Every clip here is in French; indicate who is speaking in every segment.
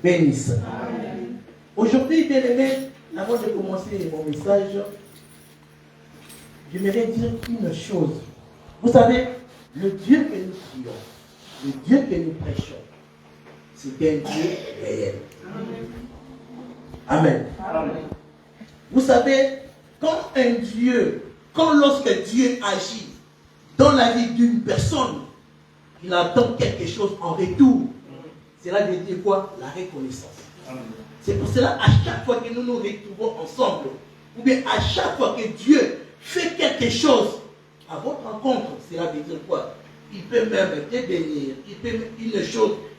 Speaker 1: bénisse. Amen. Aujourd'hui, bien aimé, avant de commencer mon message, j'aimerais dire une chose. Vous savez, le Dieu que nous prions, le Dieu que nous prêchons, c'est un Dieu réel. Amen. Amen. Vous savez, lorsque Dieu agit dans la vie d'une personne, il attend quelque chose en retour. Cela veut dire quoi? La reconnaissance. C'est pour cela, à chaque fois que nous nous retrouvons ensemble, ou bien à chaque fois que Dieu fait quelque chose à votre rencontre, cela veut dire quoi? Il peut même te bénir,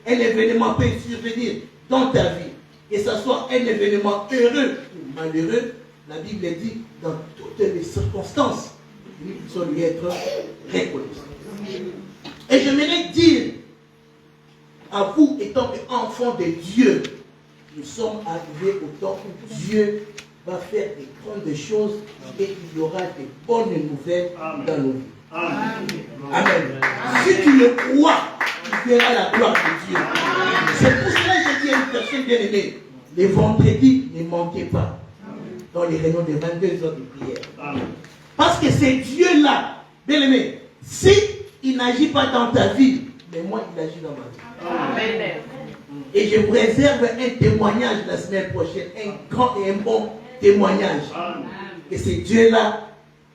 Speaker 1: un événement peut survenir dans ta vie, et ce soit un événement heureux ou malheureux. La Bible dit, dans toutes les circonstances, nous puissions lui être reconnaissants. Et j'aimerais dire à vous, étant enfants de Dieu, nous sommes arrivés au temps où Dieu va faire des grandes choses et il y aura des bonnes nouvelles dans nos vies. Amen. Amen. Si tu le crois, tu verras la gloire de Dieu. C'est pour cela que je dis à une personne bien aimée, les vendredis, ne manquez pas dans les réunions de 22 heures de prière. Parce que c'est Dieu-là, bien aimé, si il n'agit pas dans ta vie, mais moi, il agit dans ma vie. Amen. Et je vous réserve un témoignage la semaine prochaine, un grand et un bon témoignage. Amen. Et ce Dieu-là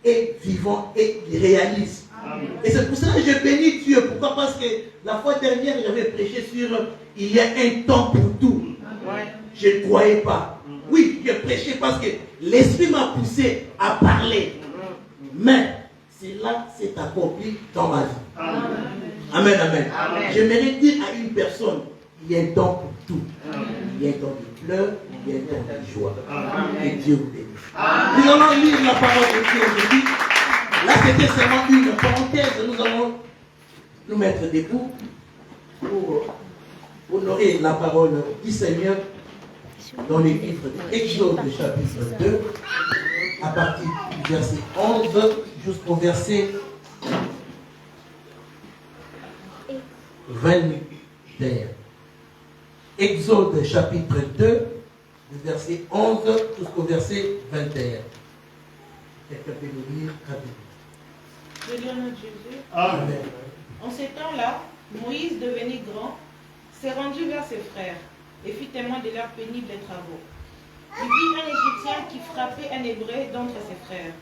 Speaker 1: est vivant et il réalise. Amen. Et c'est pour cela que je bénis Dieu. Pourquoi? Parce que la fois dernière, j'avais prêché sur il y a un temps pour tout. Amen. Je ne croyais pas. Oui, je prêchais parce que l'Esprit m'a poussé à parler. Mais cela s'est accompli dans ma vie. Amen. Amen, amen. Amen. J'aimerais dire à une personne, il y a un temps pour tout. Amen. Il y a un temps de pleurs, il y a un temps de joie. Amen. Et Dieu vous bénisse. Nous allons lire la parole de Dieu aujourd'hui. Là, c'était seulement une parenthèse. Nous allons nous mettre debout pour honorer la parole du Seigneur dans les livres d'Exode chapitre 2, à partir du verset 11 jusqu'au verset 21. Exode chapitre 2, du verset 11 jusqu'au verset 21. Quelqu'un peut nous lire rapidement.
Speaker 2: Je lis au nom de Jésus.
Speaker 1: Amen.
Speaker 2: En ces temps-là, Moïse, devenu grand, s'est rendu vers ses frères et fut témoin de leurs pénibles travaux. Il vit un Égyptien qui frappait un Hébreu d'entre ses frères.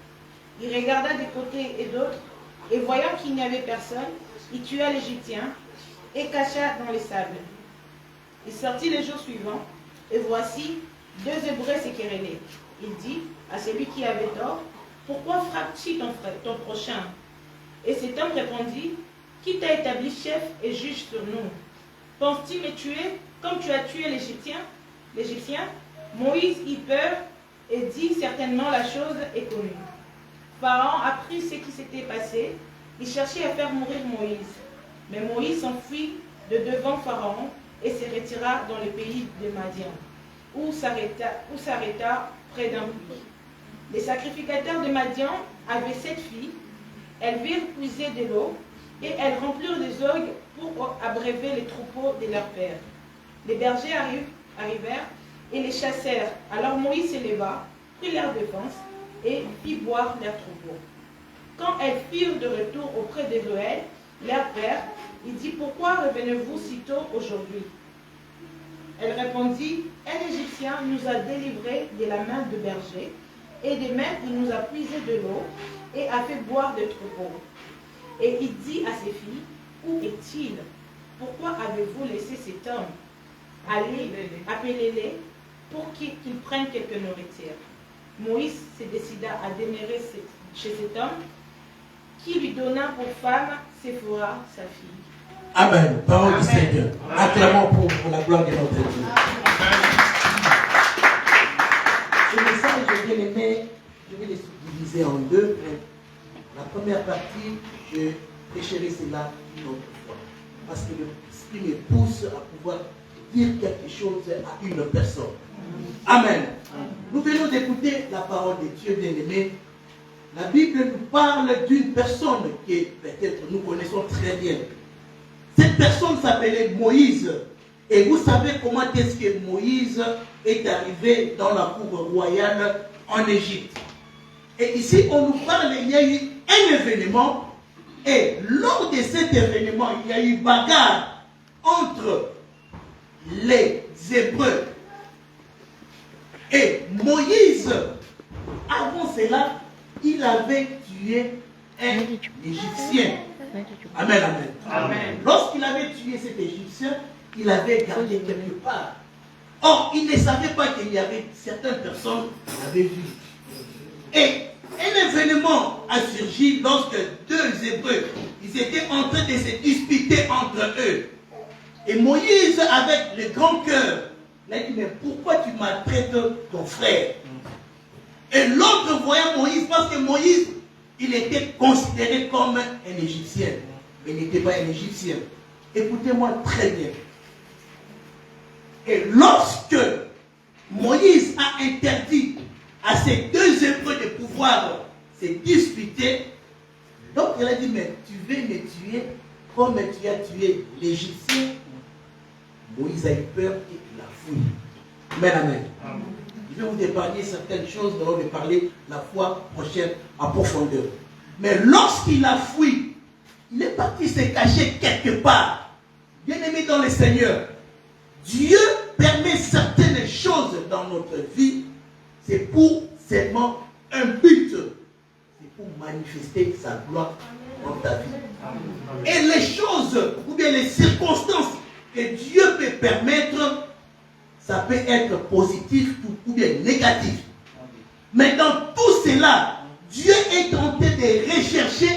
Speaker 2: Il regarda de côté et d'autre, et voyant qu'il n'y avait personne, il tua l'Égyptien et cacha dans les sables. Il sortit le jour suivant, et voici, deux Hébreux se querellaient. Il dit à celui qui avait tort, « Pourquoi frappes-tu ton prochain ?» Et cet homme répondit, « Qui t'a établi chef et juge sur nous? Penses-tu me tuer comme tu as tué l'Égyptien ?» Moïse eut peur et dit, « Certainement la chose est connue. » Pharaon apprit ce qui s'était passé. Il cherchait à faire mourir Moïse. Mais Moïse s'enfuit de devant Pharaon et se retira dans le pays de Madian, où s'arrêta près d'un puits. Les sacrificateurs de Madian avaient 7 filles. Elles virent puiser de l'eau et elles remplirent les orgues pour abreuver les troupeaux de leur père. Les bergers arrivèrent et les chassèrent. Alors Moïse s'éleva, prit leur défense et fit boire leurs troupeaux. Quand elles firent de retour auprès de Reuel, leur père, il dit, « Pourquoi revenez-vous si tôt aujourd'hui ?» Elle répondit, « Un Égyptien nous a délivrés de la main de berger, et de même il nous a puisé de l'eau et a fait boire des troupeaux. » Et il dit à ses filles, « Où est-il? Pourquoi avez-vous laissé cet homme? Allez, appelez-les pour qu'ils prennent quelque nourriture. » Moïse se décida à demeurer chez cet homme, qui lui donna pour femme Séphora, sa fille.
Speaker 1: Amen. Parole du Seigneur. Acclamons pour la gloire de notre Dieu. Ce message, bien aimé, je vais les subdiviser en deux. La première partie, je prêcherai cela une autre fois. Parce que l'Esprit me pousse à pouvoir dire quelque chose à une personne. Amen. Nous venons d'écouter la parole de Dieu, bien aimé. La Bible nous parle d'une personne que peut-être nous connaissons très bien. Cette personne s'appelait Moïse. Et vous savez comment est-ce que Moïse est arrivé dans la cour royale en Égypte. Et ici, on nous parle, il y a eu un événement. Et lors de cet événement, il y a eu bagarre entre les Hébreux et Moïse. Avant cela, il avait tué un Égyptien. Amen, amen.
Speaker 2: Amen.
Speaker 1: Lorsqu'il avait tué cet Égyptien, il avait gardé quelque part. Or, il ne savait pas qu'il y avait certaines personnes qui l'avaient vu. Et un événement a surgi lorsque deux Hébreux, ils étaient en train de se disputer entre eux. Et Moïse, avec le grand cœur, il a dit, mais pourquoi tu maltraites ton frère? Et l'autre voyant Moïse, parce que Moïse, il était considéré comme un Égyptien. Mais il n'était pas un Égyptien. Écoutez-moi très bien. Et lorsque Moïse a interdit à ces deux Hébreux de pouvoir se disputer, donc il a dit, mais tu veux me tuer comme tu as tué l'Égyptien. Moïse a eu peur et il a fui. Amen, amen. Amen. Je vais vous épargner certaines choses, nous allons les parler la fois prochaine en profondeur. Mais lorsqu'il a fui, il est parti se cacher quelque part. Bien aimé dans le Seigneur, Dieu permet certaines choses dans notre vie, c'est pour seulement un but. C'est pour manifester sa gloire dans ta vie. Et les choses, ou bien les circonstances que Dieu peut permettre, ça peut être positif ou bien négatif. Mais dans tout cela, Dieu est en train de rechercher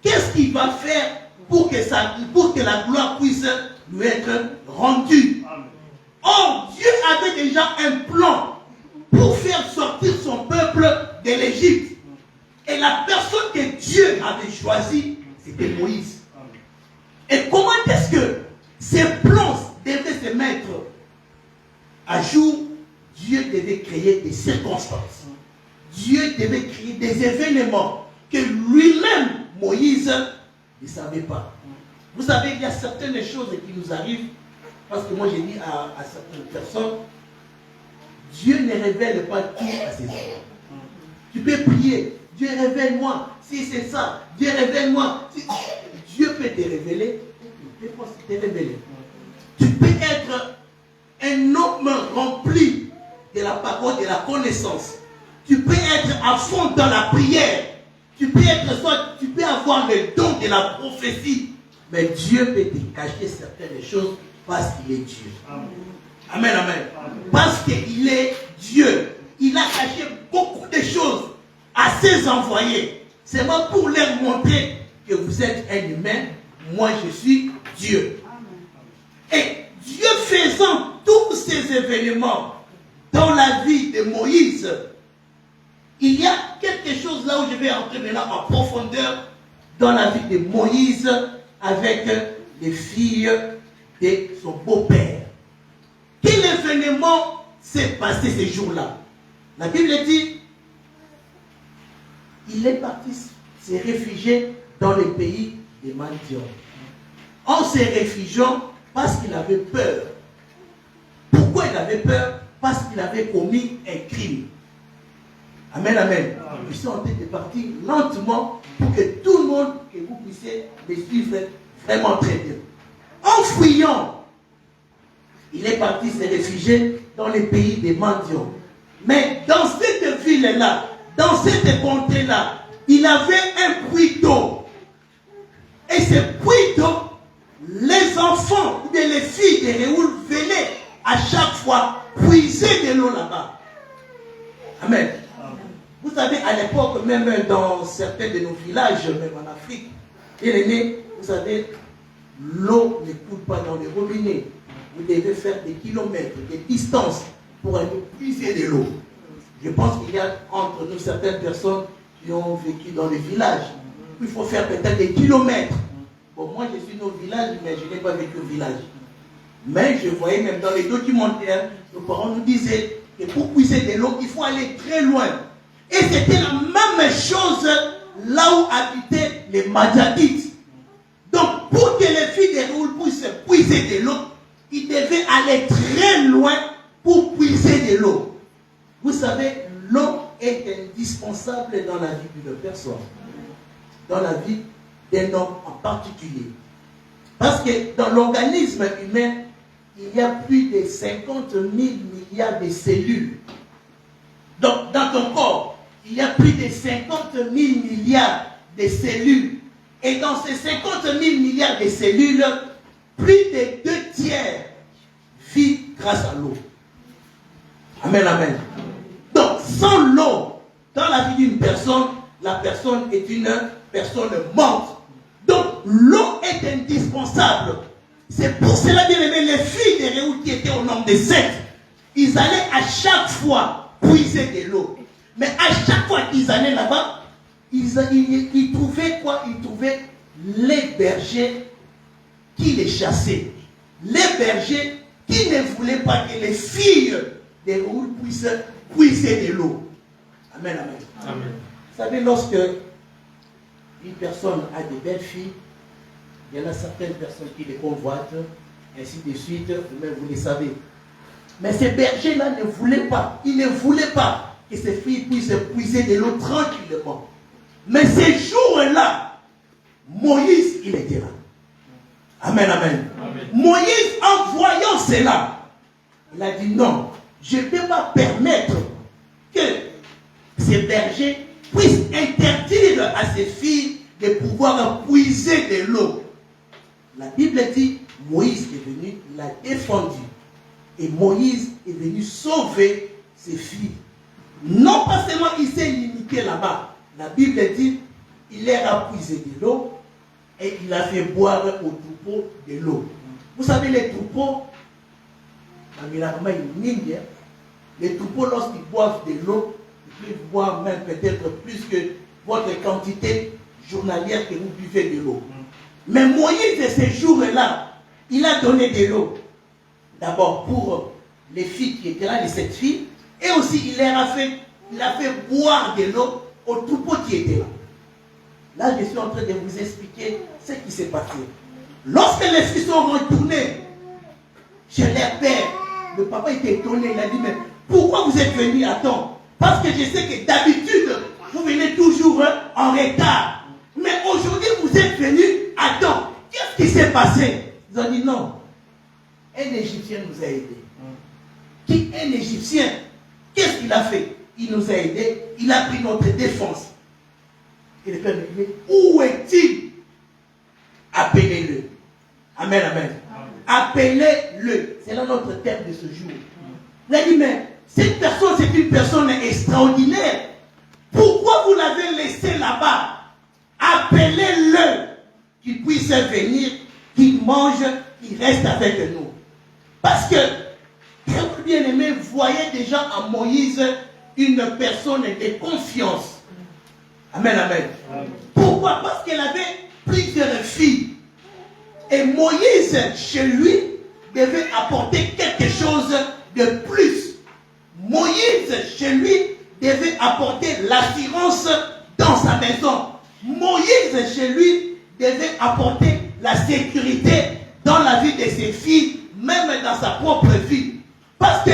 Speaker 1: qu'est-ce qu'il va faire pour que la gloire puisse lui être rendue. Or, Dieu avait déjà un plan pour faire sortir son peuple de l'Égypte. Et la personne que Dieu avait choisie, c'était Moïse. Et comment est-ce que ces plans devaient se mettre à jour? Dieu devait créer des circonstances. Dieu devait créer des événements que lui-même, Moïse, ne savait pas. Vous savez, il y a certaines choses qui nous arrivent, parce que moi j'ai dit à certaines personnes, Dieu ne révèle pas tout à ses enfants. Tu peux prier, Dieu révèle-moi, si c'est ça, Dieu révèle-moi. Si... Dieu peut te révéler, il peut te révéler. Tu peux être un homme rempli de la parole, de la connaissance. Tu peux être à fond dans la prière. Tu peux avoir le don de la prophétie. Mais Dieu peut te cacher certaines choses parce qu'il est Dieu. Amen, amen. Amen. Parce qu'il est Dieu. Il a caché beaucoup de choses à ses envoyés. C'est moi pour leur montrer que vous êtes un humain. Moi, je suis Dieu. Amen. Et Dieu faisant tous ces événements dans la vie de Moïse, il y a quelque chose là où je vais entrer maintenant en profondeur dans la vie de Moïse avec les filles de son beau-père. Quel événement s'est passé ces jours-là? La Bible dit, il est parti se réfugier dans le pays des Madian. En se réfugiant parce qu'il avait peur. Pourquoi il avait peur? Parce qu'il avait commis un crime. Amen, amen. Je suis en train de partir lentement pour que tout le monde, que vous puissiez me suivre vraiment très bien. En fuyant, il est parti se réfugier dans les pays des Mendiants. Mais dans cette ville-là, dans cette contrée-là, il avait un puits d'eau. Et ce puits d'eau, les enfants ou bien les filles de Réoul venaient à chaque fois puiser de l'eau là-bas. Amen. Vous savez, à l'époque, même dans certains de nos villages, même en Afrique, vous savez, l'eau ne coule pas dans les robinets. Vous devez faire des kilomètres, des distances pour aller puiser de l'eau. Je pense qu'il y a entre nous certaines personnes qui ont vécu dans les villages. Il faut faire peut-être des kilomètres. Bon, moi je suis dans le village, mais je n'ai pas vécu au village. Mais je voyais même dans les documentaires, nos parents nous disaient que pour puiser de l'eau, il faut aller très loin. Et c'était la même chose là où habitaient les Madianites. Donc, pour que les filles de Réoul puissent puiser de l'eau, il devait aller très loin pour puiser de l'eau. Vous savez, l'eau est indispensable dans la vie d'une personne, dans la vie d'un homme en particulier. Parce que dans l'organisme humain, il y a plus de 50 000 milliards de cellules. Donc, dans ton corps, il y a plus de 50 000 milliards de cellules. Et dans ces 50 000 milliards de cellules, plus de 2/3 vivent grâce à l'eau. Amen, amen. Donc, sans l'eau, dans la vie d'une personne, la personne est une personne morte. Donc, l'eau est indispensable. C'est pour cela, bien aimé, les filles de Réou qui étaient au nombre de 7, ils allaient à chaque fois puiser de l'eau. Mais à chaque fois qu'ils allaient là-bas, ils trouvaient quoi? Ils trouvaient les bergers qui les chassaient. Les bergers qui ne voulaient pas que les filles de Réou puissent puiser de l'eau. Amen, amen. Amen. Vous savez, lorsque une personne a de belles filles, il y en a certaines personnes qui les convoitent, ainsi de suite, vous les savez. Mais ces bergers-là ne voulaient pas, ils ne voulaient pas que ces filles puissent puiser de l'eau tranquillement. Mais ces jours-là, Moïse, il était là. Amen, amen. Amen. Moïse, en voyant cela, il a dit non, je ne peux pas permettre que ces bergers puissent interdire à ces filles de pouvoir puiser de l'eau. La Bible dit, Moïse est venu, il a défendu. Et Moïse est venu sauver ses filles. Non pas seulement il s'est limité là-bas. La Bible dit, il leur a puisé de l'eau et il a fait boire aux troupeaux de l'eau. Vous savez, les troupeaux, les troupeaux, lorsqu'ils boivent de l'eau, ils peuvent boire même peut-être plus que votre quantité journalière que vous buvez de l'eau. Mais Moïse, de ces jours-là, il a donné de l'eau. D'abord pour les filles qui étaient là, les 7 filles, et aussi il a fait boire de l'eau aux troupeaux qui étaient là. Là, je suis en train de vous expliquer ce qui s'est passé. Lorsque les filles sont retournées chez leur père, le papa était étonné, il a dit, mais pourquoi vous êtes venus à temps? Parce que je sais que d'habitude, vous venez toujours en retard. Mais aujourd'hui, vous êtes venus à temps. Qu'est-ce qui s'est passé? Ils ont dit non. Un Égyptien nous a aidés. Qui un Égyptien? Qu'est-ce qu'il a fait? Il nous a aidés. Il a pris notre défense. Et le Père me dit, où est-il? Appelez-le. Amen, amen. Appelez-le. C'est là notre thème de ce jour. Il a dit, mais cette personne, c'est une personne extraordinaire. Pourquoi vous l'avez laissé là-bas? Appelez-le. Qu'il puisse venir, qu'il mange, qu'il reste avec nous. Parce que, bien-aimé, voyez déjà en Moïse une personne de confiance. Amen, amen. Amen. Pourquoi? Parce qu'elle avait plusieurs filles. Et Moïse, chez lui, devait apporter quelque chose de plus. Moïse, chez lui, devait apporter l'assurance dans sa maison. Moïse, chez lui, devait apporter la sécurité dans la vie de ses filles, même dans sa propre vie. Parce que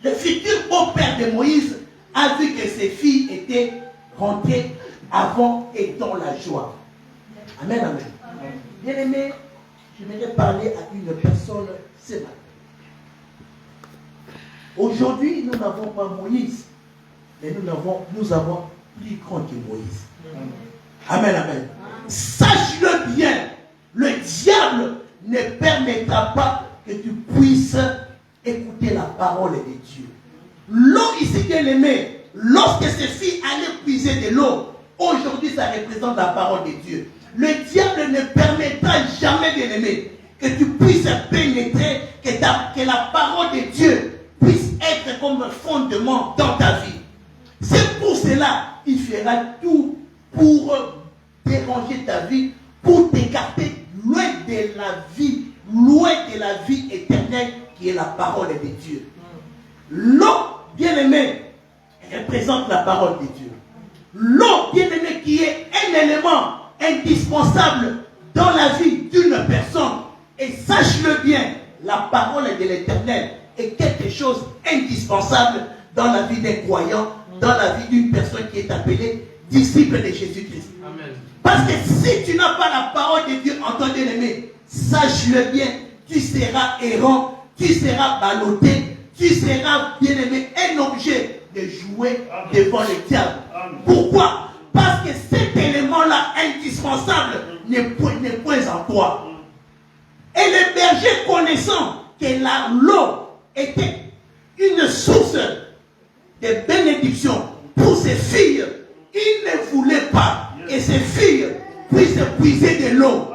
Speaker 1: le futur beau-père de Moïse a vu que ses filles étaient rentrées avant et dans la joie. Amen, amen. Bien aimé, j'aimerais parler à une personne ce matin. Aujourd'hui, nous n'avons pas Moïse, mais nous avons plus grand que Moïse. Amen, amen. Sache-le bien, le diable ne permettra pas que tu puisses écouter la parole de Dieu. L'eau ici, bien aimé, lorsque ces filles allaient puiser de l'eau, aujourd'hui ça représente la parole de Dieu. Le diable ne permettra jamais, bien aimé, que tu puisses pénétrer, que la parole de Dieu puisse être comme un fondement dans ta vie. C'est pour cela qu'il fera tout pour déranger ta vie, pour t'écarter loin de la vie éternelle qui est la parole de Dieu. L'eau, bien aimé, représente la parole de Dieu. L'eau, bien aimé, qui est un élément indispensable dans la vie d'une personne, Et sache-le bien, la parole de l'Éternel est quelque chose d'indispensable dans la vie d'un croyant, dans la vie d'une personne qui est appelée disciple de Jésus-Christ. Parce que si tu n'as pas la parole de Dieu en ton bien-aimé, sache-le bien, tu seras errant, tu seras ballotté, tu seras bien-aimé, un objet de jouer devant le diable. Pourquoi? Parce que cet élément-là indispensable n'est point en toi. Et le berger, connaissant que l'eau était une source de bénédiction pour ses filles, il ne voulait pas que ses filles puissent puiser de l'eau.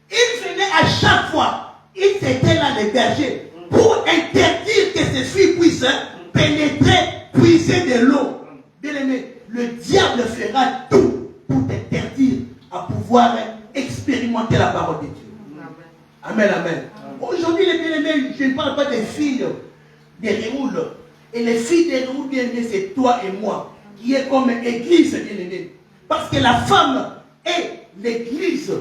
Speaker 1: Il venait à chaque fois, il était là le berger pour interdire que ses filles puissent pénétrer, puiser de l'eau. Bien aimé, le diable fera tout pour t'interdire à pouvoir expérimenter la parole de Dieu. Amen, amen. Aujourd'hui, les bien-aimés, je ne parle pas des filles des Réoules. Et les filles des Réoules, bien-aimés, c'est toi et moi, qui est comme église, bien-aimés. Parce que la femme est l'église.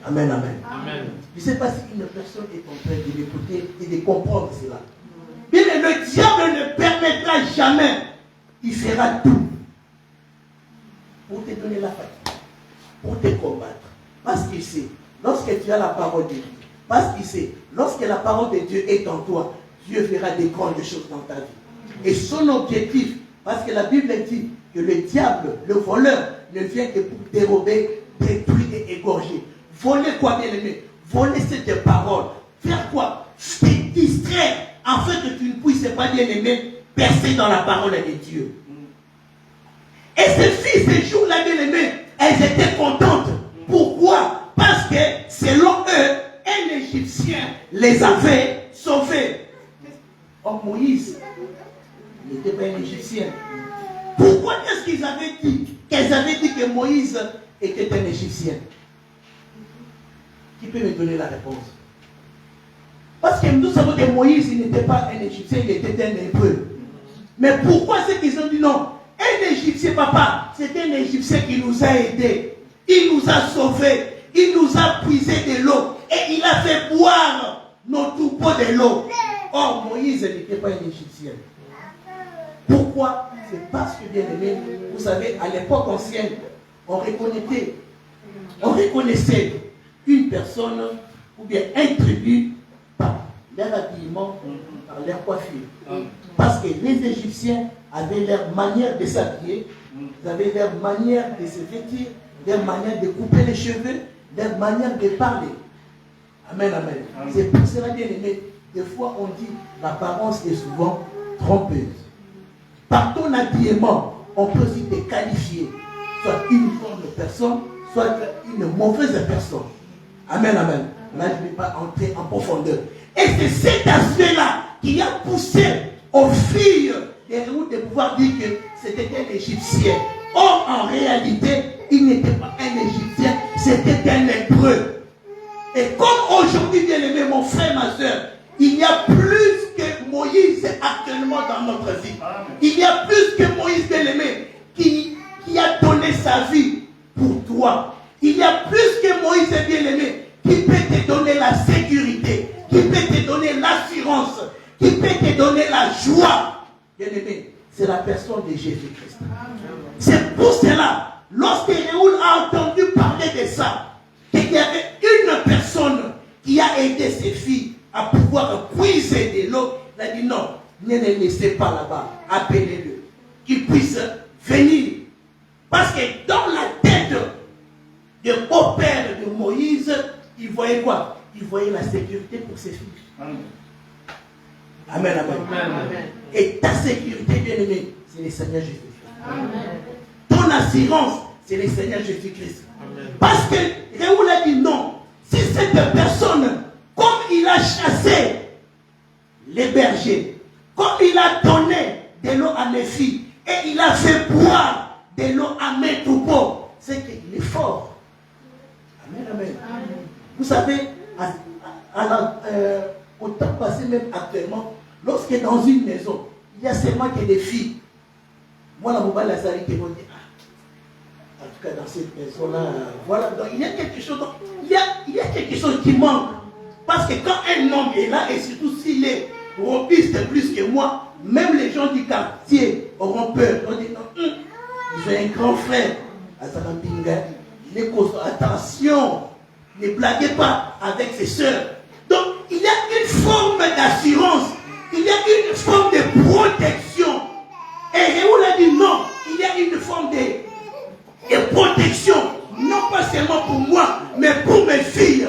Speaker 1: Amen, amen. Amen. Je ne sais pas si une personne est en train de m'écouter et de comprendre cela. Bien, le diable ne permettra jamais. Il fera tout pour te donner la fatigue, pour te combattre. Parce qu'il sait, lorsque tu as la parole de Dieu, parce qu'il sait, lorsque la parole de Dieu est en toi, Dieu fera des grandes choses dans ta vie. Et son objectif, parce que la Bible dit que le diable, le voleur, ne vient que pour dérober, détruire et égorger. Voler quoi, bien aimé? Voler cette parole. Faire quoi? Te distraire, afin que tu ne puisses pas, bien aimé, percer dans la parole de Dieu. Et ces filles, ces jours-là, bien aimé, elles étaient contentes. Pourquoi? Parce que, selon eux, un Égyptien les avait sauvés. Or, Moïse n'était pas un Égyptien. Pourquoi est-ce qu'ils avaient dit que Moïse était un Égyptien? Qui peut me donner la réponse? Parce que nous savons que Moïse, il n'était pas un Égyptien, il était un Hébreu. Mais pourquoi c'est qu'ils ont dit non? Un Égyptien, papa, c'est un Égyptien qui nous a aidés. Il nous a sauvés. Il nous a puisé de l'eau. Et il a fait boire nos troupeaux de l'eau. Or, Moïse n'était pas un Égyptien. Pourquoi? C'est parce que, bien aimé, vous savez, à l'époque ancienne, on reconnaissait une personne ou bien un tribu par leur habillement, par leur coiffure. Parce que les Égyptiens avaient leur manière de s'habiller, ils avaient leur manière de se vêtir, leur manière de couper les cheveux, leur manière de parler. Amen, amen. C'est pour cela, bien aimé, des fois on dit l'apparence est souvent trompeuse. Par ton habillement, on peut aussi te qualifier, soit une bonne personne, soit une mauvaise personne. Amen, amen. Là, je ne vais pas entrer en profondeur. Et c'est cet aspect-là qui a poussé aux filles des Réoules de pouvoir dire que c'était un Égyptien. Or, en réalité, il n'était pas un Égyptien, c'était un Hébreu. Et comme aujourd'hui, bien aimé, mon frère, ma soeur, il y a plus que Moïse actuellement dans notre vie. Il y a plus que Moïse, bien aimé, qui a donné sa vie pour toi. Il y a plus que Moïse, bien aimé, qui peut te donner la sécurité, qui peut te donner l'assurance, qui peut te donner la joie. Bien aimé, c'est la personne de Jésus-Christ. C'est pour cela, lorsque Réoul a entendu parler de ça, qu'il y avait une personne qui a aidé ses filles à pouvoir puiser de l'eau, il a dit non, ne les laissez pas là-bas, appelez-le, qu'il puisse venir. Parce que dans la tête de beau-père de Moïse, il voyait quoi? Il voyait la sécurité pour ses filles. Amen. Amen, amen. Amen. Et ta sécurité, bien aimée, c'est le Seigneur Jésus-Christ. Ton assurance, c'est le Seigneur Jésus-Christ. Parce que Réoul a dit non. Si cette personne, comme il a chassé les bergers, comme il a donné de l'eau à mes filles, et il a fait boire de l'eau à mes troupeaux, c'est qu'il est fort. Amen, amen. Amen. Vous savez, au temps passé, même actuellement, lorsque dans une maison, il y a seulement que des filles. Moi, la mobile, la salle qui vont dire, En tout cas, dans cette maison-là, voilà. Donc, il y a quelque chose, il y a quelque chose qui manque. Parce que quand un homme est là, et surtout s'il est robuste plus que moi, même les gens du quartier auront peur. On dit non, ils ont un grand frère. Attention, ne blaguez pas avec ses soeurs. Donc, il y a une forme d'assurance, il y a une forme de protection. Et Réoul a dit non, il y a une forme de protection, non pas seulement pour moi, mais pour mes filles.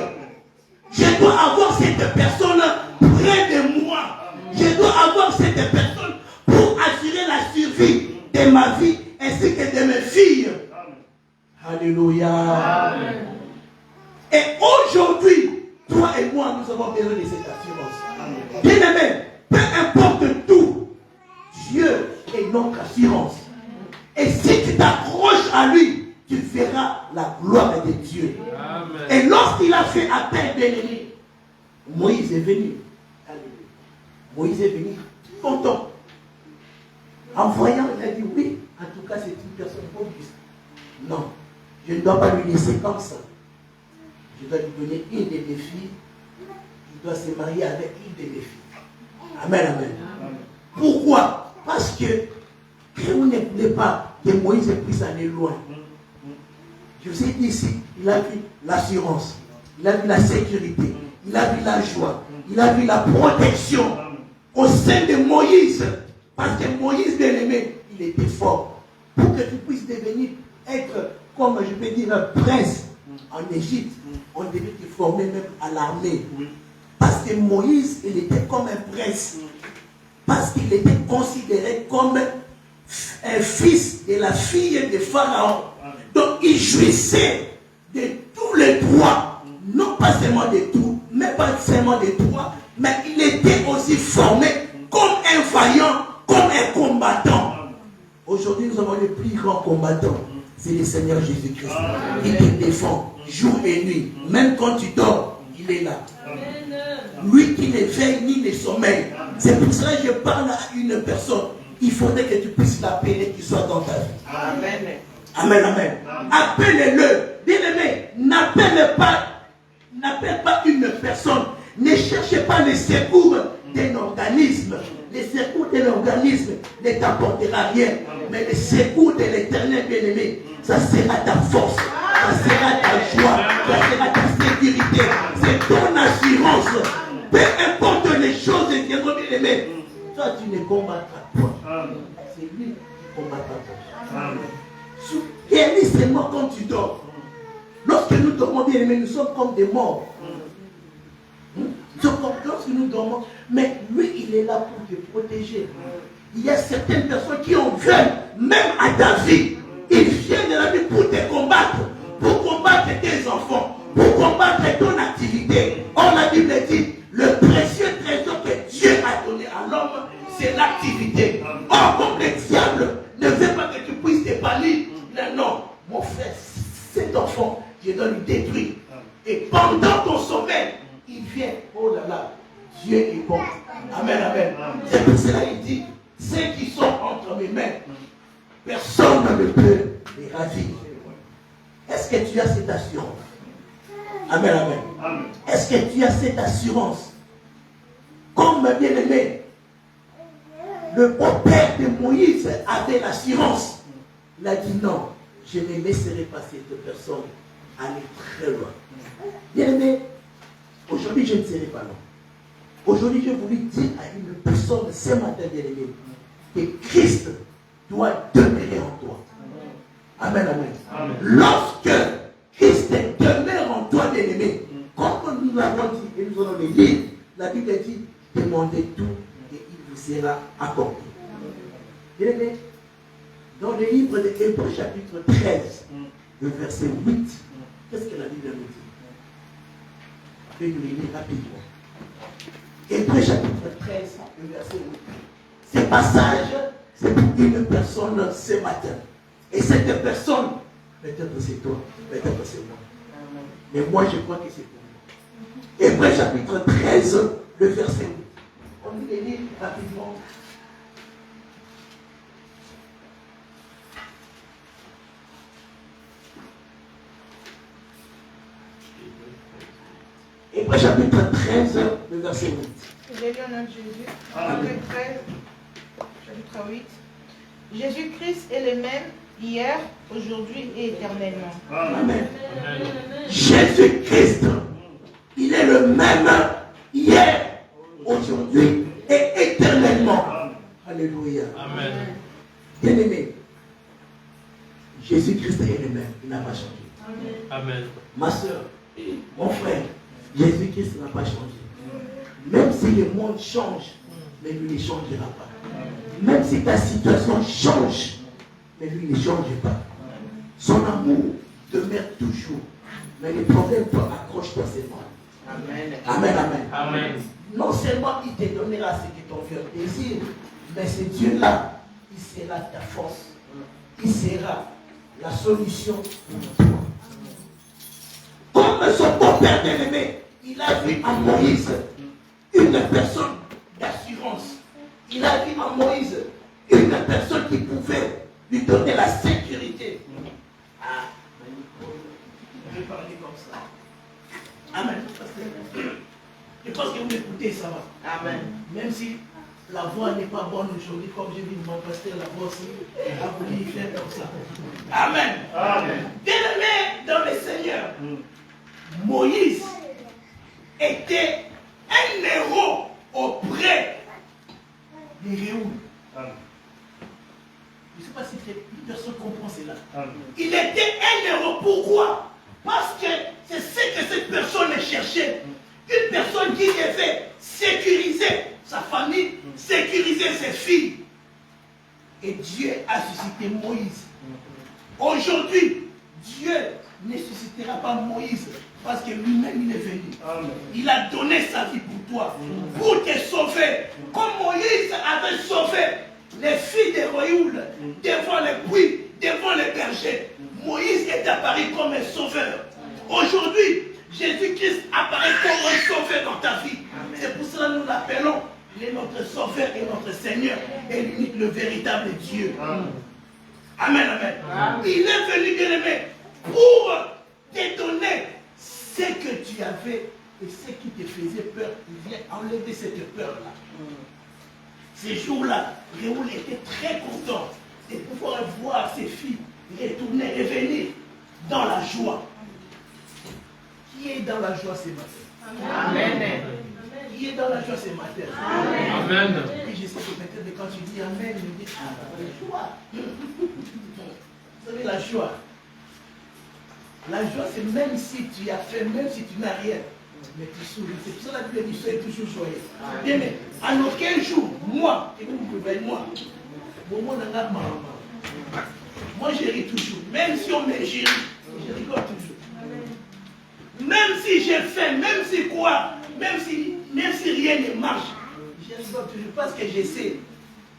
Speaker 1: Je dois avoir cette personne près de moi. Je dois avoir cette personne pour assurer la survie de ma vie ainsi que de mes filles. Alléluia. Amen. Et aujourd'hui, toi et moi, nous avons besoin de cette assurance. Bien aimé, peu importe tout, Dieu est notre assurance. Et si tu t'accroches à lui, tu verras la gloire de Dieu. Amen. Et lorsqu'il a fait appel d'ennemi, Moïse est venu. Moïse est venu content. En voyant, il a dit oui, en tout cas c'est une personne robuste. Non, je ne dois pas lui laisser comme ça. Je dois lui donner une de mes filles. Il doit se marier avec une de mes filles. Amen, amen. Amen. Pourquoi? Parce que Dieu ne voulait pas que Moïse puisse aller loin. Je vous ai dit ici, il a vu l'assurance, il a vu la sécurité, il a vu la joie, il a vu la protection au sein de Moïse. Parce que Moïse, bien aimé, il était fort. Pour que tu puisses devenir, être, comme je peux dire, un prince en Égypte, on devait te former même à l'armée. Parce que Moïse, il était comme un prince. Parce qu'il était considéré comme un fils de la fille de Pharaon. Donc il jouissait de tous les droits. Non pas seulement de tout, mais pas seulement de droits, mais il était aussi formé comme un vaillant, comme un combattant. Aujourd'hui, nous avons le plus grand combattant. C'est le Seigneur Jésus-Christ. Il te défend jour et nuit. Même quand tu dors, il est là. Lui qui ne veille ni ne sommeille. C'est pour cela que je parle à une personne. Il faudrait que tu puisses l'appeler, qu'il soit dans ta vie. Amen. Amen, amen. Appelle-le. Bien-aimé, n'appelle pas une personne. Ne cherchez pas le secours d'un organisme. Le secours d'un organisme ne t'apportera rien. Mais le secours de l'Éternel, bien-aimé, ça sera ta force, ça sera ta joie, ça sera ta sécurité. C'est ton assurance. Peu importe les choses qui viendront, bien-aimé, toi tu ne combattras pas. C'est lui qui combattra toi. Réalise seulement quand tu dors. Lorsque nous dormons, bien aimés, nous sommes comme des morts. Lorsque nous dormons, mais lui, il est là pour te protéger. Il y a certaines personnes qui en veulent, même à ta vie. Ils viennent de la vie pour te combattre, pour combattre tes enfants, pour combattre ton activité. Or, la Bible dit, le précieux trésor que Dieu a donné à l'homme, c'est l'activité. Or, comme le diable ne veut pas que tu puisses te bannir, non, mon frère, cet enfant, je dois lui détruire. Et pendant ton sommeil, il vient, oh là là, Dieu est bon. Amen, amen. C'est pour cela qu'il dit, ceux qui sont entre mes mains, personne ne peut les ravir. Est-ce que tu as cette assurance? Amen, amen. Amen. Est-ce que tu as cette assurance? Comme bien-aimé, le beau-père de Moïse avait l'assurance. Il a dit non, je ne laisserai pas cette personne aller très loin. Bien-aimé, aujourd'hui je ne serai pas là. Aujourd'hui je voulais dire à une personne ce matin, bien-aimé, que Christ doit demeurer en toi. Amen, amen. Amen. Lorsque Christ demeure en toi, bien-aimé, comme nous l'avons dit et nous allons le lire, la Bible dit, demandez tout et il vous sera accordé. Bien-aimé, dans le livre de Hébreux chapitre 13, le verset 8, qu'est-ce que la Bible nous dit? Je vais nous le lire rapidement. Hébreux chapitre 13, le verset 8. Ce passage, c'est pour une personne ce matin. Et cette personne, peut-être c'est toi, peut-être c'est moi. Mais moi, je crois que c'est pour moi. Hébreux chapitre 13, le verset 8. On nous le lit rapidement. Hébreux chapitre 13, le verset 8.
Speaker 2: J'ai lu au nom de Jésus. Hébreux 13, chapitre 8. Jésus-Christ est le même hier, aujourd'hui et éternellement.
Speaker 1: Amen. Jésus-Christ, il est le même hier, aujourd'hui et éternellement. Alléluia.
Speaker 3: Amen.
Speaker 1: Bien-aimé, Jésus-Christ est le même, il n'a pas changé.
Speaker 3: Amen.
Speaker 1: Ma soeur, mon frère, Jésus-Christ n'a pas changé. Même si le monde change, mais lui ne changera pas. Même si ta situation change, mais lui ne change pas. Son amour demeure toujours. Mais les problèmes te accrochent dans ses bras. Amen. Amen, amen.
Speaker 3: Amen.
Speaker 1: Non seulement il te donnera ce que ton cœur désire, mais ce Dieu-là, il sera ta force. Il sera la solution pour toi. Comme son beau-père bien-aimé, il a vu en Moïse une personne d'assurance. Il a vu en Moïse une personne qui pouvait lui donner la sécurité. Ah, je vais parler comme ça. Amen. Je pense que vous m'écoutez, ça va. Amen. Même si la voix n'est pas bonne aujourd'hui, comme j'ai vu mon pasteur, la voix aussi a voulu faire comme ça. Amen. Amen. Bien-aimé dans le Seigneur, Moïse était un héros auprès des Réouls. Je ne sais pas si une personne comprend cela. Il était un héros. Pourquoi? Parce que c'est ce que cette personne cherchait. Une personne qui devait sécuriser sa famille, sécuriser ses filles. Et Dieu a suscité Moïse. Aujourd'hui, Dieu ne suscitera pas Moïse parce que lui-même il est venu. Amen. Il a donné sa vie pour toi, pour te sauver. Comme Moïse avait sauvé les filles de Réoul devant les puits, devant les bergers. Moïse est apparu comme un sauveur. Aujourd'hui, Jésus-Christ apparaît comme un sauveur dans ta vie. C'est pour cela que nous l'appelons. Il est notre sauveur et notre Seigneur et l'unique, le véritable Dieu. Amen, amen. Amen. Il est venu, bien-aimé, pour te donner ce que tu avais et ce qui te faisait peur. Il vient enlever cette peur-là. Ces jours-là, Réoul était très content de pouvoir voir ses filles retourner et venir dans la joie. Qui est dans la joie ce matin? Amen. Qui est dans la joie ce matin?
Speaker 3: Amen.
Speaker 1: Et je sais que peut-être quand tu dis Amen, je dis la joie. Vous savez, la joie. La joie, c'est même si tu as fait, même si tu n'as rien, mais tu souris. C'est pour ça que la Bible dit soyez toujours joyeux. Bien, mais en aucun jour, moi, et vous pouvez, moi je ris toujours. Même si on m'injurie, je rigole toujours. Même si j'ai faim, même si quoi, même si rien ne marche, je rigole toujours parce que je sais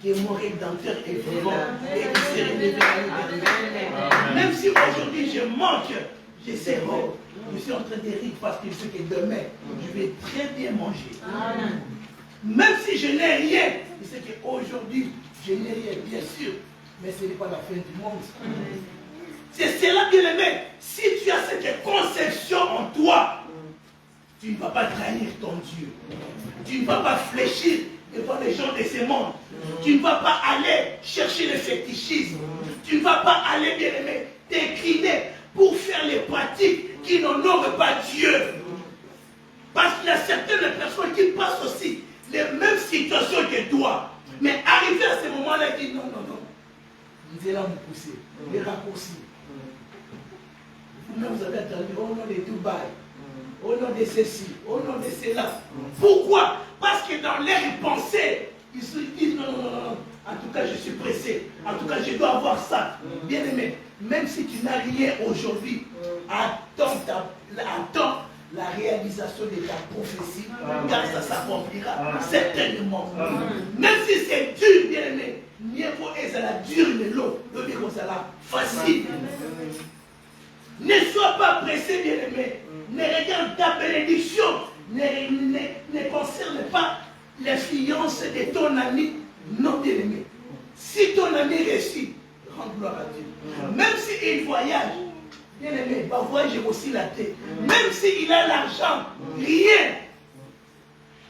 Speaker 1: que mon rédempteur est vivant et qu'il s'est réveillé à l'éternité. Même si aujourd'hui je manque, je sais, oh, je suis en train de rire parce que je sais que demain, je vais très bien manger. Même si je n'ai rien, je sais qu'aujourd'hui, je n'ai rien, bien sûr, mais ce n'est pas la fin du monde. C'est cela, bien aimé. Si tu as cette conception en toi, tu ne vas pas trahir ton Dieu. Tu ne vas pas fléchir devant les gens de ce monde. Tu ne vas pas aller chercher le fétichisme. Tu ne vas pas aller, bien aimé, t'incliner pour faire les pratiques qui n'honorent pas Dieu. Parce qu'il y a certaines personnes qui passent aussi les mêmes situations que toi. Mais arrivé à ce moment-là, ils disent non, non, non. Vous allez me pousser, les raccourcis. Vous-même, vous avez entendu au nom de Dubaï, au nom de ceci, au nom de cela. Pourquoi? Parce que dans leurs pensées, ils se disent non, non, non, non. En tout cas, je suis pressé. En tout cas, je dois avoir ça. Bien aimé, même si tu n'as rien aujourd'hui, attends la réalisation de ta prophétie, car ça s'accomplira certainement. Même si c'est dur, bien aimé, mieux vaut être la dure de l'eau, le mieux ça la facile. Ne sois pas pressé, bien aimé. Ne regarde ta bénédiction. Ne concerne pas l'influence de ton ami non bien aimé. Si ton ami réussit, rends gloire à Dieu. Même s'il voyage, Bien aimé, parfois j'ai aussi la tête. Même s'il a l'argent, rien.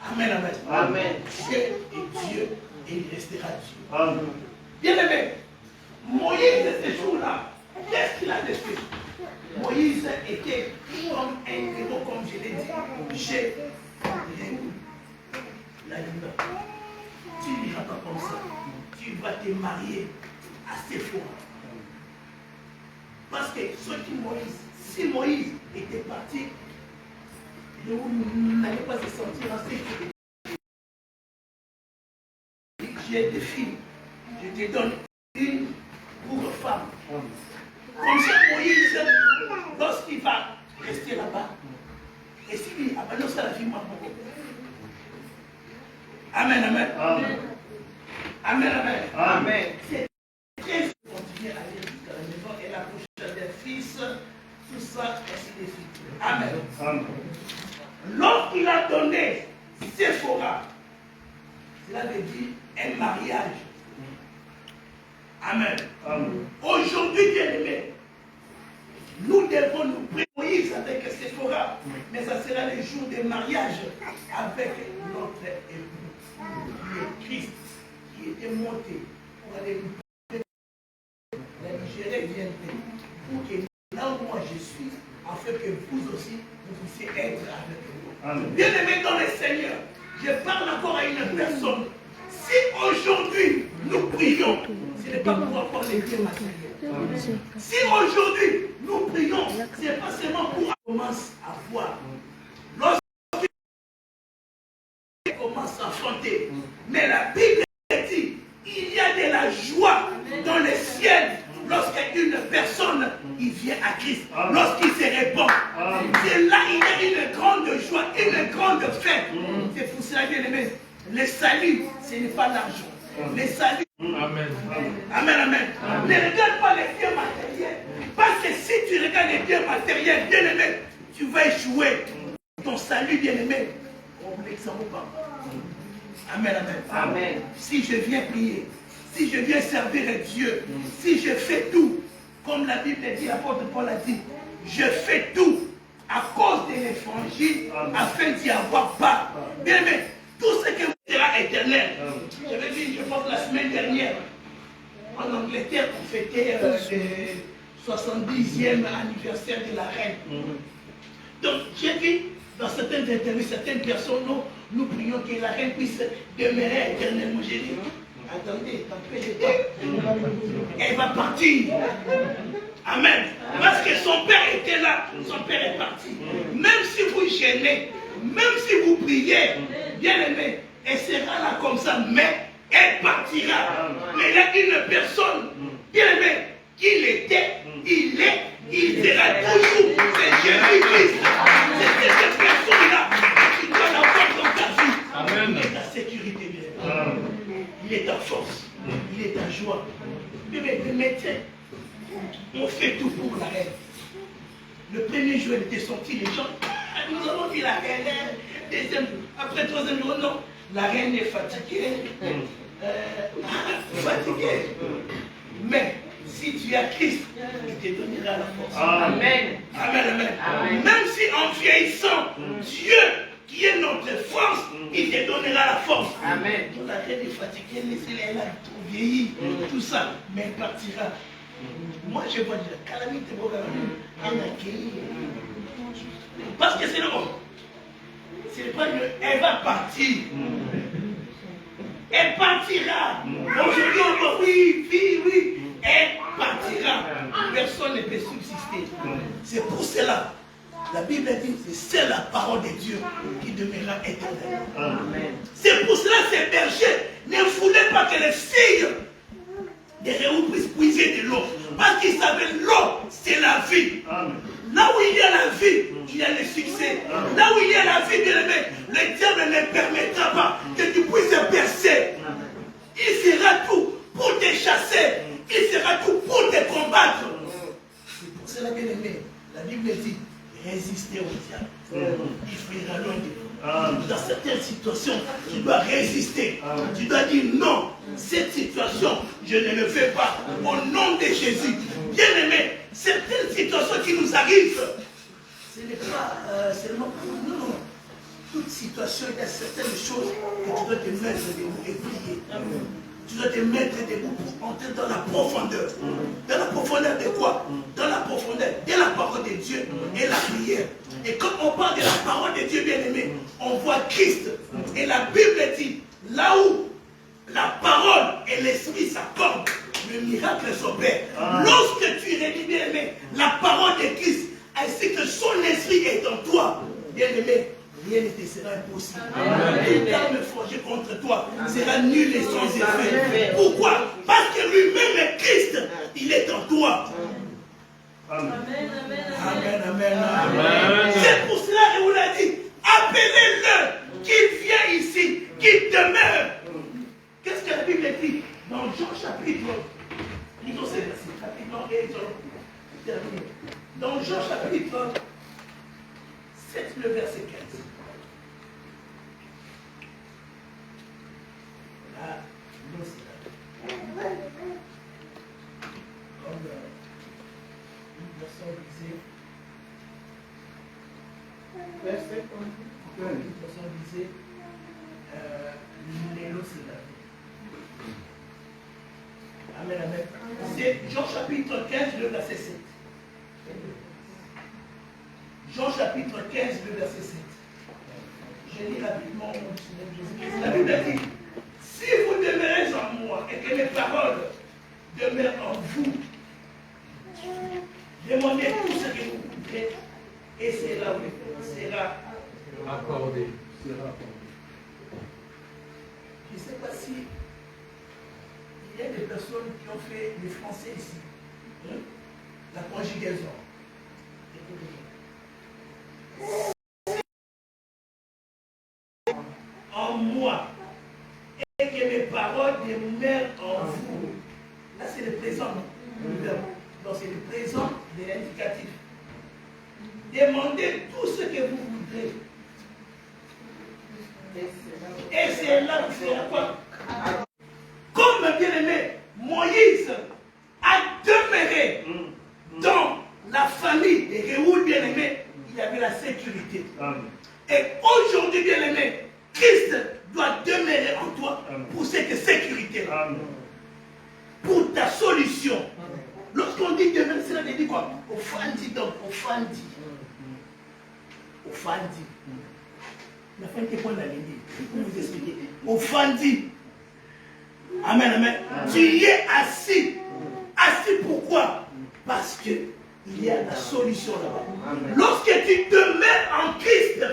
Speaker 1: Amen, amen.
Speaker 4: Amen.
Speaker 1: Dieu est Dieu et il restera Dieu.
Speaker 4: Amen.
Speaker 1: Bien aimé, Moïse de ce jour-là, qu'est-ce qu'il a fait? Moïse était comme un héros, comme je l'ai dit. J'ai la liberté. Tu n'iras pas comme ça. Tu vas te marier à Séphora. Parce que si Moïse était parti, il n'allait pas se sentir en sécurité. J'ai des filles, je te donne une pour femme. Comme ça, Moïse, lorsqu'il va rester là-bas, et s'il abandonne ça, la fille m'a beaucoup. Amen, amen.
Speaker 4: Amen.
Speaker 1: Amen, amen.
Speaker 4: Amen.
Speaker 1: C'est très continuer à aller jusqu'à la maison et la couche des fils, tout ça, ainsi de suite. Amen.
Speaker 4: Amen.
Speaker 1: Lorsqu'il a donné Séphora, cela veut dire un mariage. Amen.
Speaker 4: Amen.
Speaker 1: Aujourd'hui, bien aimé, nous devons nous préparer avec Séphora, mais ça sera le jour du mariage avec notre époux, qui est Christ, qui était monté pour aller nous la Nigérie vient pour que là où moi je suis, afin que vous aussi, vous puissiez être avec nous.
Speaker 4: Amen.
Speaker 1: Bien aimé dans le Seigneur, je parle encore à une personne. Si aujourd'hui nous prions, ce n'est pas pour avoir les biens matériels. Si aujourd'hui nous prions, ce n'est pas seulement pour commencer à voir. Lorsqu'on commence à chanter, mais la Bible dit il y a de la joie dans le ciel lorsqu'une personne il vient à Christ, lorsqu'il se répand. C'est là il y a une grande joie, une grande fête. C'est pour cela, bien aimé, le salut, ce n'est pas l'argent. Le salut.
Speaker 3: Amen.
Speaker 1: Amen, amen. Ne regarde pas les biens matériels. Parce que si tu regardes les biens matériels, bien aimé, tu vas échouer. Ton salut, bien aimé, on ne l'examine pas. Amen, amen.
Speaker 4: Amen.
Speaker 1: Si je viens prier, si je viens servir Dieu, si je fais tout, comme la Bible dit, l'apôtre Paul a dit, je fais tout à cause de l'évangile afin d'y avoir part. Bien aimé, tout ce que vous sera éternel. J'avais dit, je pense la semaine dernière, en Angleterre, on fêtait le 70e anniversaire de la reine. Donc, j'ai vu dans certaines interviews, certaines personnes, nous prions que la reine puisse demeurer éternellement. J'ai dit, attendez, un peu de temps. Elle va partir. Amen. Parce que son père était là, son père est parti. Même si vous gênez, même si vous priez, bien aimé, elle sera là comme ça, mais elle partira. Mais il y a une personne, bien aimé, qu'il était, il est, il sera toujours. C'est Jésus-Christ. C'est cette personne-là qui doit l'avoir dans ta vie.
Speaker 3: Amen.
Speaker 1: Il est ta sécurité, bien aimé. Il est ta force, il est ta joie. Mais les médecins, on fait tout pour la reine. Le premier jour, elle était sortie, les gens, nous avons dit la reine, deuxième, après troisième jour, non, la reine est fatiguée. Fatiguée. Mais si tu as Christ, il te donnera la force.
Speaker 4: Amen.
Speaker 1: Amen, amen.
Speaker 4: Amen.
Speaker 1: Même si en vieillissant, Dieu qui est notre force, il te donnera la force.
Speaker 4: Amen.
Speaker 1: Donc la reine est fatiguée, laissez-la, elle a trop vieilli, tout ça, mais elle partira. Moi, je vois dire, calamité, parce que c'est le homme. C'est pas que elle va partir. Elle partira. Aujourd'hui, on va, oui. Elle partira. Personne ne peut subsister. C'est pour cela. La Bible dit que c'est la parole de Dieu qui demeurera éternelle.
Speaker 4: Amen.
Speaker 1: C'est pour cela que ces bergers ne voulaient pas que les filles de Réou puissent puiser de l'eau. Parce qu'ils savaient l'eau, c'est la vie. Là où il y a la vie, il y a le succès. Là où il y a la vie, bien aimé, le diable ne permettra pas que tu puisses percer. Il fera tout pour te chasser. Il fera tout pour te combattre. C'est pour cela, bien aimé, la Bible dit résister au diable. Il fuira loin de nous. Dans certaines situations, tu dois résister. Tu dois dire non, cette situation, je ne le fais pas. Au nom de Jésus, bien aimé, certaines situations qui nous arrivent, ce n'est pas seulement pour nous. Non. Toute situation, il y a certaines choses que tu dois te mettre debout et prier. Tu dois te mettre debout pour entrer dans la profondeur. Dans la profondeur de quoi? Dans la profondeur de la parole de Dieu et la prière. Et quand on parle de la parole de Dieu, bien aimé, on voit Christ. Et la Bible dit, là où la parole et l'esprit s'accordent, le miracle s'opère. Lorsque tu réunis, bien aimé, la parole de Christ, ainsi que son esprit est en toi, bien aimé, rien ne te sera impossible. Tout arme forgé contre toi sera nul et sans effet. Pourquoi? Parce que lui-même, Christ, il est en toi. Amen, amen, amen. Amen. C'est pour cela que vous l'a dit, appelez-le, qu'il vienne ici, qu'il demeure. Qu'est-ce que la Bible dit dans Jean chapitre, lisons ces versets, dans Jean chapitre 7, le verset 15. Là, nous c'est là. Comme une personne disait, l'élo c'est là. Amen, amen. C'est Jean chapitre 15, le verset 7. Jean chapitre 15, le verset 7. Je lis rapidement. La Bible dit, si vous demeurez en moi et que mes paroles demeurent en vous, demandez tout ce que vous voudrez et cela vous sera accordé. Je ne sais pas si il y a des personnes qui ont fait le français ici. La conjugaison. En moi et que mes paroles demeurent en vous. Là, c'est le présent. Donc, c'est le présent de l'indicatif. Demandez tout ce que vous voudrez. Et c'est là où c'est quoi? Comme bien-aimé, Moïse a demeuré dans la famille de Réoul, bien-aimé, il y avait la sécurité. Et aujourd'hui, bien-aimé, Christ doit demeurer en toi pour cette sécurité. Pour ta solution. Lorsqu'on dit demeurer, cela veut dire quoi? Au fandi, donc, au fandi. Au fandi. La fin qui est point d'aller dire. Pour vous expliquer. Au fandi. Amen, amen. Tu y es assis. Assis pourquoi? Parce que il y a la solution là-bas. Lorsque tu demeures en Christ,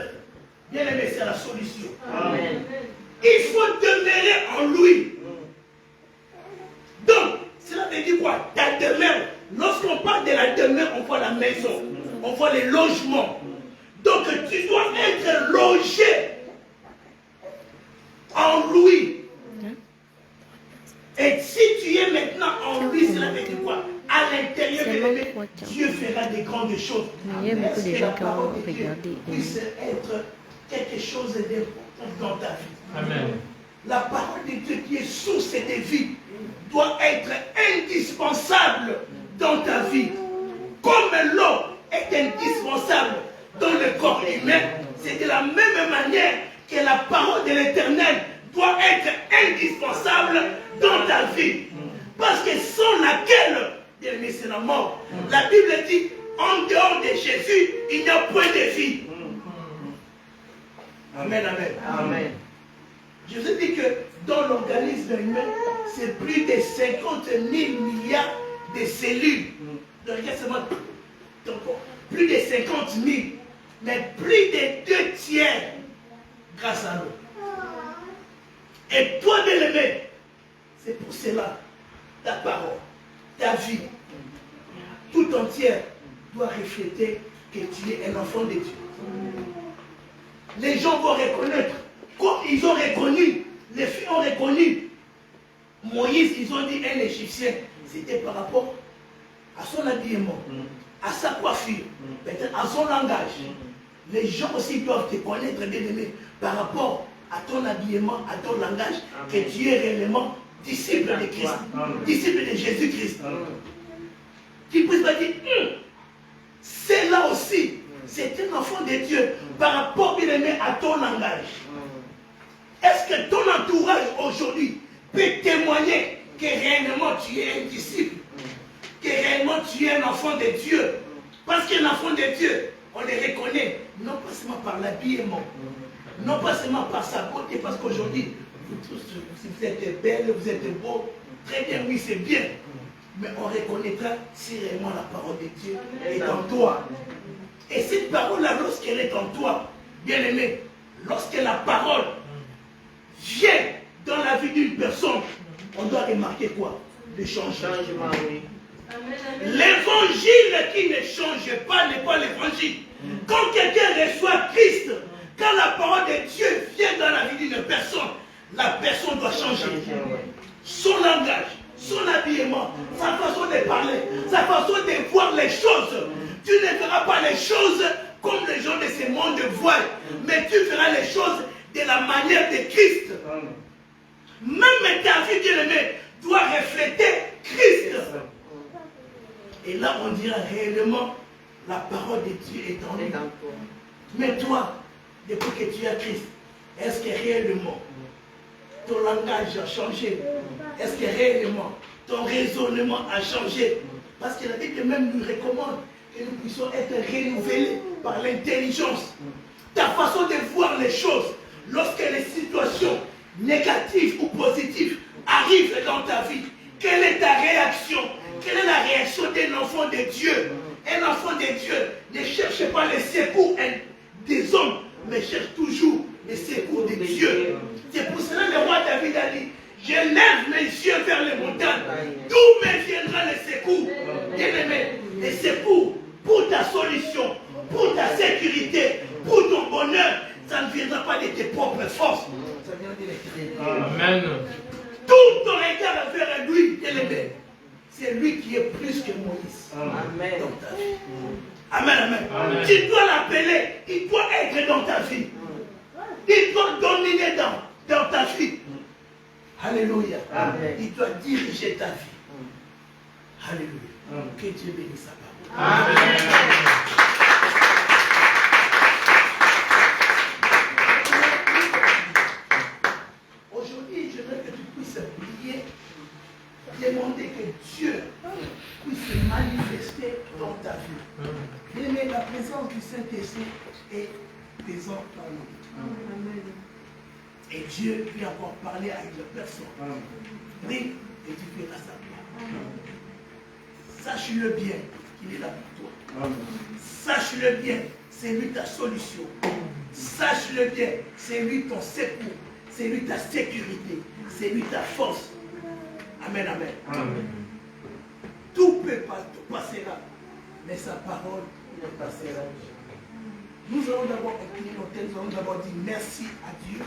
Speaker 1: bien aimé, c'est la solution. Amen. Il faut demeurer en lui. Donc, cela veut dire quoi? Ta demeure. Lorsqu'on parle de la demeure, on voit la maison, on voit les logements. Donc, tu dois être logé en lui. Et si tu es maintenant en lui, cela veut dire quoi? À l'intérieur de Dieu fera des grandes choses.
Speaker 4: Il y a beaucoup de gens qui ont regardé.
Speaker 1: Puisse être quelque chose d'important dans ta vie.
Speaker 3: Amen.
Speaker 1: La parole de Dieu qui est source de vie doit être indispensable dans ta vie. Comme l'eau est indispensable dans le corps humain, c'est de la même manière que la parole de l'Éternel doit être indispensable dans ta vie. Parce que sans laquelle, bien aimé, c'est la mort. La Bible dit, en dehors de Jésus, il n'y a point de vie. Amen, amen. Amen. Je vous ai dit que dans l'organisme humain, c'est plus de 50 000 milliards de cellules. Donc, plus de 50 000, mais plus de 2 tiers grâce à l'eau. Et toi, bien-aimé, c'est pour cela, ta parole, ta vie, tout entière doit refléter que tu es un enfant de Dieu. Les gens vont reconnaître, comme ils ont reconnu, les filles ont reconnu Moïse, ils ont dit un Égyptien, c'était par rapport à son habillement, à sa coiffure, peut-être à son langage. Les gens aussi doivent te connaître, bien-aimé, par rapport à ton habillement, à ton langage, que tu es réellement disciple de Christ, disciple de Jésus-Christ. qui puisse pas dire, c'est là aussi, c'est un enfant de Dieu par rapport, bien aimé, à ton langage. Est-ce que ton entourage aujourd'hui peut témoigner que réellement tu es un disciple, que réellement tu es un enfant de Dieu? Parce qu'un enfant de Dieu, on les reconnaît, non pas seulement par l'habillement, non pas seulement par sa beauté, parce qu'aujourd'hui, vous tous, si vous êtes belle, vous êtes beau, très bien, oui, c'est bien. Mais on reconnaîtra si réellement la parole de Dieu est en toi. Et cette parole-là, lorsqu'elle est en toi, bien aimé, lorsque la parole vient dans la vie d'une personne, on doit remarquer quoi? Le changement. Oui. L'évangile qui ne change pas n'est pas l'évangile. Quand quelqu'un reçoit Christ, quand la parole de Dieu vient dans la vie d'une personne, la personne doit changer. Son langage, son habillement, sa façon de parler, sa façon de voir les choses. Tu ne verras pas les choses comme les gens de ce monde voient, mais tu verras les choses de la manière de Christ. Même ta vie, bien-aimée, doit refléter Christ. Et là, on dira réellement, la parole de Dieu est en nous. Mais toi, depuis que tu as Christ, est-ce que réellement ton langage a changé? Est-ce que réellement ton raisonnement a changé? Parce que la Bible même nous recommande que nous puissions être renouvelés par l'intelligence. Ta façon de voir les choses, lorsque les situations négatives ou positives arrivent dans ta vie, quelle est ta réaction? Quelle est la réaction d'un enfant de Dieu? Un enfant de Dieu ne cherche pas les secours des hommes, mais cherche toujours les secours de Dieu. C'est pour cela que le roi David a dit, je lève mes yeux vers les montagnes, d'où me viendra le secours? Bien-aimé, les secours pour ta solution, pour ta sécurité, pour ton bonheur, ça ne viendra pas de tes propres forces. Ça viendra de l'Éternel.
Speaker 3: Amen.
Speaker 1: Tout ton regard vers lui, bien-aimé, c'est lui qui est plus que Moïse. Amen. Dans ta vie. Amen, amen. Amen. Tu dois l'appeler, il doit être dans ta vie. Il doit dominer dans ta vie. Alléluia. Amen. Il doit diriger ta vie. Alléluia. Amen. Que Dieu bénisse sa parole. Amen. Aujourd'hui, je veux que tu puisses prier, demander que Dieu puisse se manifester dans ta vie. Bien-aimé, la présence du Saint-Esprit est présente dans nous. Amen. Et Dieu peut encore parler avec la personne. Prie et tu feras sa gloire. Sache-le bien qu'il est là pour toi. Sache-le bien, c'est lui ta solution. Sache-le bien, c'est lui ton secours. C'est lui ta sécurité. C'est lui ta force. Amen, amen. Amen. Tout peut passer là, mais sa parole ne passera jamais. Nous allons d'abord incliner nos têtes, nous allons d'abord dire merci à Dieu.